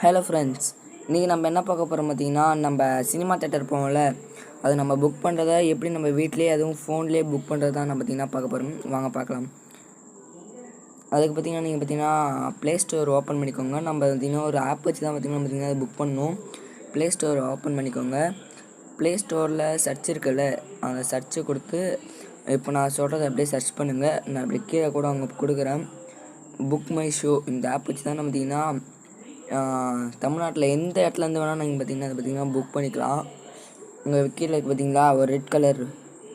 Hello friends, இன்றைக்கி நம்ம என்ன பார்க்க போகிறோம் பார்த்திங்கன்னா, நம்ம சினிமா தேட்டர் போவோம்ல, அது நம்ம புக் பண்ணுறத எப்படி நம்ம வீட்டிலே அதுவும் ஃபோன்லேயே புக் பண்ணுறது தான் நம்ம பார்த்திங்கன்னா பார்க்க போகிறோம். வாங்க பார்க்கலாம். அதுக்கு பார்த்திங்கன்னா நீங்கள் பார்த்திங்கன்னா ப்ளே ஸ்டோர் ஓப்பன் பண்ணிக்கோங்க. நம்ம பார்த்திங்கன்னா ஒரு ஆப் வச்சு தான் பார்த்திங்கன்னா அதை புக் பண்ணணும். ப்ளே ஸ்டோர் ஓப்பன் பண்ணிக்கோங்க. ப்ளே ஸ்டோரில் சர்ச் இருக்குல்ல, அந்த சர்ச்சை கொடுத்து இப்போ நான் சொல்கிறத அப்படியே சர்ச் பண்ணுங்கள். நான் அப்படி கீழே கூட அவங்க கொடுக்குறேன். புக் மை ஷோ இந்த ஆப் வச்சு தான் நம்ம பார்த்திங்கன்னா தமிழ்நாட்டில் எந்த இடத்துலேருந்து வேணால் நீங்கள் பார்த்திங்கன்னா அதை பார்த்திங்கன்னா புக் பண்ணிக்கலாம். உங்கள் கீழே பார்த்திங்களா ஒரு ரெட் கலர்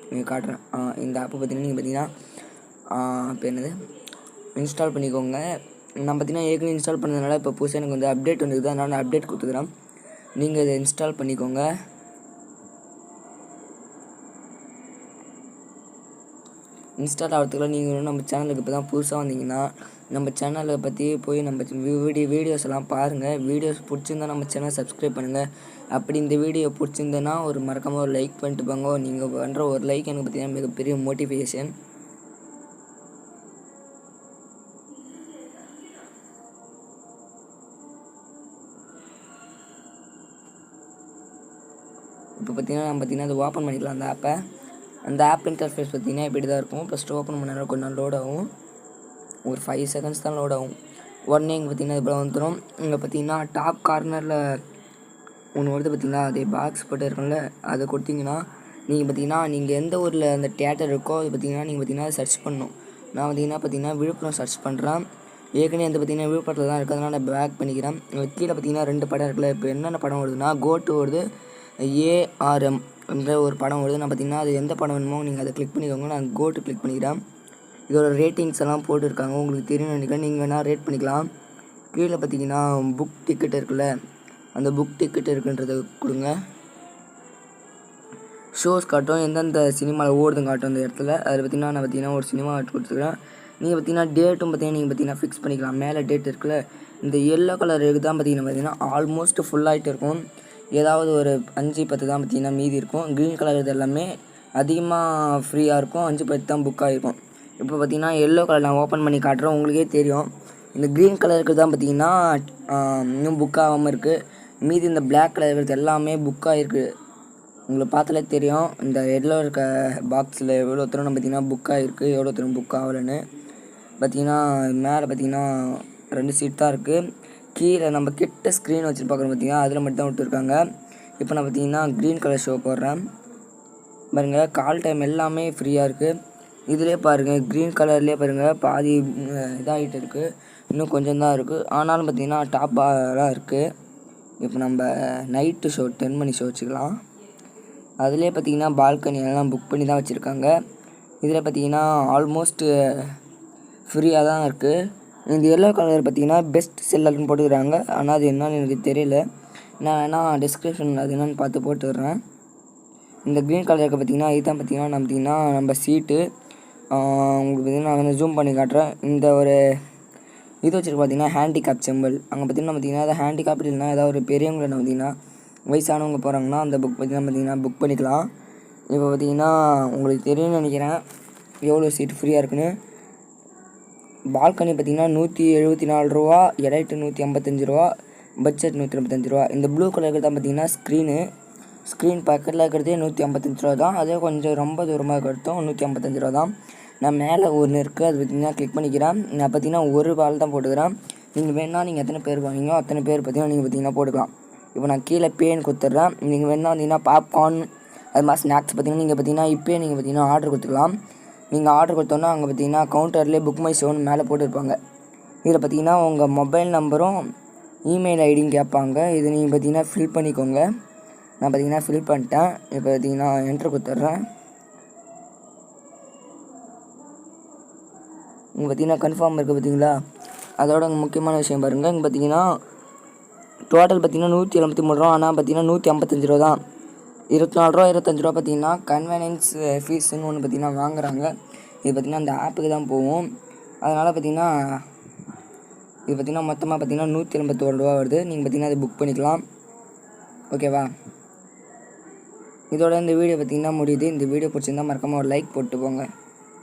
நீங்கள் காட்டுறேன். இந்த ஆப்பை பார்த்திங்கன்னா நீங்கள் பார்த்திங்கன்னா இப்போ என்னது இன்ஸ்டால் பண்ணிக்கோங்க. நான் பார்த்திங்கன்னா ஏற்கனவே இன்ஸ்டால் பண்ணதுனால இப்போ புதுசாக எனக்கு வந்து அப்டேட் வந்துருக்குது. அதனால் நான் அப்டேட் கொடுத்துக்கிறேன். நீங்கள் இதை இன்ஸ்டால் பண்ணிக்கோங்க. இன்ஸ்டால் ஆகிறதுக்குள்ள நீங்கள் நம்ம சேனலுக்கு இப்போ தான் புதுசாக வந்தீங்கன்னா நம்ம சேனலை பற்றி போய் நம்ம வீடியோஸ் எல்லாம் பாருங்கள். வீடியோஸ் பிடிச்சிருந்தா நம்ம சேனல் சப்ஸ்கிரைப் பண்ணுங்கள். அப்படி இந்த வீடியோ பிடிச்சிருந்தேன்னா ஒரு மறக்காமல் ஒரு லைக் பண்ணிட்டு போங்க. நீங்கள் பண்ணுற ஒரு லைக் எனக்கு பார்த்திங்கன்னா மிகப்பெரிய மோட்டிவேஷன். இப்போ பார்த்திங்கன்னா நம்ம பார்த்திங்கன்னா அதை ஓப்பன் பண்ணிக்கலாம். அந்த ஆப்பை அந்த ஆப் இன்டர்ஃபேஸ் பார்த்திங்கன்னா இப்படி தான் இருக்கும். ஃபஸ்ட்டு ஓப்பன் பண்ணாலும் கொஞ்சம் நாள் லோட் ஆகும். ஒரு 5 செகண்ட்ஸ் தான் லோட் ஆகும். உடனே இங்கே பார்த்திங்கன்னா இப்போ வந்துடும். இங்கே பார்த்திங்கன்னா டாப் கார்னரில் ஒன்று வருது பார்த்திங்களா, அதே பாக்ஸ் போட்டு இருக்கும்ல, அதை கொடுத்திங்கன்னா நீங்கள் பார்த்திங்கன்னா நீங்கள் எந்த ஊரில் அந்த தியேட்டர் இருக்கோ அது பார்த்திங்கன்னா நீங்கள் பார்த்திங்கன்னா சர்ச் பண்ணணும். நான் பார்த்திங்கன்னா விழுப்புரம் சர்ச் பண்ணுறேன். ஏற்கனவே வந்து பார்த்திங்கன்னா விழுப்புரத்தில் தான் இருக்குது. அதனால் நான் பேக் பண்ணிக்கிறேன். கீழே பார்த்திங்கன்னா 2 படம் இருக்குல்ல. இப்போ என்னென்ன படம் வருதுன்னா கோட்டு வருது, ARM என்ற ஒரு படம் வருது. நான் பார்த்திங்கன்னா அது எந்த படம் வேணுமோ நீங்கள் அதை கிளிக் பண்ணிக்கோங்க. நான் கோட்டு கிளிக் பண்ணிக்கிறேன். இதோட ரேட்டிங்ஸ் எல்லாம் போட்டுருக்காங்க, உங்களுக்கு தெரியும் நினைக்கிறேன். நீங்கள் வேணால் ரேட் பண்ணிக்கலாம். கீழே பார்த்தீங்கன்னா புக் டிக்கெட் இருக்குல்ல, அந்த புக் டிக்கெட் இருக்குன்றதை கொடுங்க. ஷோஸ் காட்டும், எந்தெந்த சினிமாவில் ஓடுதுன்னு காட்டும் அந்த இடத்துல. அதில் பார்த்திங்கன்னா நான் பார்த்திங்கன்னா ஒரு சினிமா கொடுத்துருக்கேன். நீங்கள் பார்த்திங்கன்னா டேட்டும் பார்த்திங்கன்னா நீங்கள் பார்த்திங்கன்னா ஃபிக்ஸ் பண்ணிக்கலாம். மேலே டேட் இருக்குல்ல, இந்த எல்லோ கலர் இருக்குது தான் பார்த்திங்கன்னா ஆல்மோஸ்ட் ஃபுல்லாகிட்டு இருக்கும். ஏதாவது ஒரு 5-10 தான் பார்த்திங்கன்னா மீதி இருக்கும். க்ரீன் கலர் இது எல்லாமே அதிகமாக ஃப்ரீயாக இருக்கும். 5-10 தான் புக் ஆகிருக்கும். இப்போ பார்த்திங்கன்னா எல்லோ கலர் நான் ஓப்பன் பண்ணி காட்டுறேன், உங்களுக்கே தெரியும். இந்த க்ரீன் கலருக்கு தான் பார்த்திங்கன்னா இன்னும் புக் ஆகாமல் இருக்குது. மீதி இந்த பிளாக் கலர் இருக்கிறது எல்லாமே புக் ஆகிருக்கு. உங்களுக்கு பார்த்தாலே தெரியும். இந்த எல்லோ இருக்க பாக்ஸில் எவ்வளோ தூரம் பார்த்திங்கன்னா புக் ஆகிருக்கு, எவ்வளோ தூரம் புக் ஆகலைன்னு. பார்த்திங்கன்னா மேலே பார்த்திங்கன்னா 2 சீட் தான் இருக்குது. கீழே நம்ம கிட்ட ஸ்க்ரீன் வச்சு பார்க்குறோம் பார்த்திங்கன்னா அதில் மட்டும் தான் விட்டுருக்காங்க. இப்போ நான் பார்த்திங்கன்னா க்ரீன் கலர் ஷோ போடுறேன் பாருங்கள். கால் டைம் எல்லாமே ஃப்ரீயாக இருக்குது. இதிலே பாருங்கள் க்ரீன் கலர்லேயே பாருங்கள் பாதி இதாகிட்டு இருக்குது. இன்னும் கொஞ்சம் தான் இருக்குது. ஆனாலும் பார்த்திங்கன்னா டாப்பாக இருக்குது. இப்போ நம்ம நைட்டு ஷோ 10 மணி ஷோ வச்சுக்கலாம். அதிலே பார்த்திங்கன்னா பால்கனி எல்லாம் புக் பண்ணி தான் வச்சுருக்காங்க. இதில் பார்த்திங்கன்னா ஆல்மோஸ்ட்டு ஃப்ரீயாக தான் இருக்குது. இந்த எல்லோ கலர் பார்த்திங்கன்னா பெஸ்ட் செல்லர்னு போட்டுக்கிறாங்க. ஆனால் அது என்னன்னு எனக்கு தெரியல. நான் வேணால் டிஸ்கிரிப்ஷனில் அது என்னென்னு பார்த்து போட்டுடுறேன். இந்த க்ரீன் கலருக்கு பார்த்திங்கன்னா இதுதான் பார்த்திங்கன்னா நம்ம சீட்டு. உங்களுக்கு பார்த்திங்கன்னா நான் வந்து ஜூம் பண்ணி காட்டுறேன். இந்த ஒரு இது வச்சுருக்கு பார்த்திங்கன்னா ஹேண்டிகேப் சிம்பிள். அங்கே பார்த்திங்கன்னா அது ஹேண்டிகேப் இல்லைனா ஏதாவது ஒரு பெரியவங்களை பார்த்திங்கன்னா வயசானவங்க போகிறாங்கன்னா அந்த புக் பார்த்திங்கன்னா புக் பண்ணிக்கலாம். இப்போ பார்த்திங்கன்னா உங்களுக்கு தெரியும்னு நினைக்கிறேன் எவ்வளோ சீட்டு ஃப்ரீயாக இருக்குன்னு. பால்கனி பார்த்திங்கன்னா 174 ரூபா, எலைட்டு 155 ரூபா, பட்ஜெட் 125 ரூபா. இந்த ப்ளூ கலருக்கு தான் பார்த்திங்கன்னா ஸ்க்ரீன் பக்கத்தில் இருக்கிறதே 155 ரூபா தான். அதே கொஞ்சம் ரொம்ப தூரமாக இருக்கிறதும் 155 ரூபா தான். நான் மேலே ஒன்று இருக்குது, அது பார்த்திங்கன்னா கிளிக் பண்ணிக்கிறேன். நான் பார்த்திங்கன்னா ஒரு பால் தான் போட்டுக்கிறேன். நீங்கள் வேணால் நீங்கள் எத்தனை பேர் வாங்கினோ அத்தனை பேர் பார்த்திங்கன்னா நீங்கள் பார்த்திங்கன்னா போட்டுக்கலாம். இப்போ நான் கீழே பேன்னு கொடுத்துட்றேன். நீங்கள் வேணால் பார்த்திங்கன்னா பாப்கார்ன் அது மாதிரி ஸ்நாக்ஸ் பார்த்திங்கன்னா நீங்கள் பார்த்திங்கன்னா இப்போயே நீங்கள் பார்த்திங்கன்னா ஆர்டர் கொடுத்துக்கலாம். நீங்கள் ஆர்டர் கொடுத்தோன்னா அங்கே பார்த்திங்கன்னா கவுண்டர்லேயே புக் மை ஷோன்னு மேலே போட்டுருப்பாங்க. இதில் பார்த்திங்கன்னா உங்கள் மொபைல் நம்பரும் இமெயில் ஐடியும் கேட்பாங்க. இதை நீங்கள் பார்த்திங்கன்னா ஃபில் பண்ணிக்கோங்க. நான் பார்த்திங்கன்னா ஃபில் பண்ணிட்டேன். இப்போ பார்த்திங்கன்னா என்ட்ரு கொடுத்துட்றேன். இங்கே பார்த்திங்கன்னா கன்ஃபார்ம் இருக்குது பார்த்திங்களா. அதோட முக்கியமான விஷயம் பாருங்கள். இங்கே பார்த்திங்கன்னா டோட்டல் பார்த்திங்கன்னா 173 ரூபா. ஆனால் பார்த்திங்கன்னா 155 ரூபா தான். 24 ரூபா 25 ரூபா பார்த்திங்கன்னா கன்வீனியன்ஸ் ஃபீஸ்ன்னு ஒன்று பார்த்திங்கன்னா வாங்குகிறாங்க. இது பார்த்திங்கன்னா அந்த ஆப்புக்கு தான் போகும். அதனால் பார்த்திங்கன்னா இது பார்த்திங்கன்னா மொத்தமாக பார்த்திங்கன்னா 181 ரூபா வருது. நீங்கள் பார்த்திங்கன்னா அதை புக் பண்ணிக்கலாம். ஓகேவா. இதோட இந்த வீடியோ பார்த்திங்கன்னா முடியுது. இந்த வீடியோ பிடிச்சிருந்தா மறக்காமல் ஒரு லைக் போட்டு போங்க.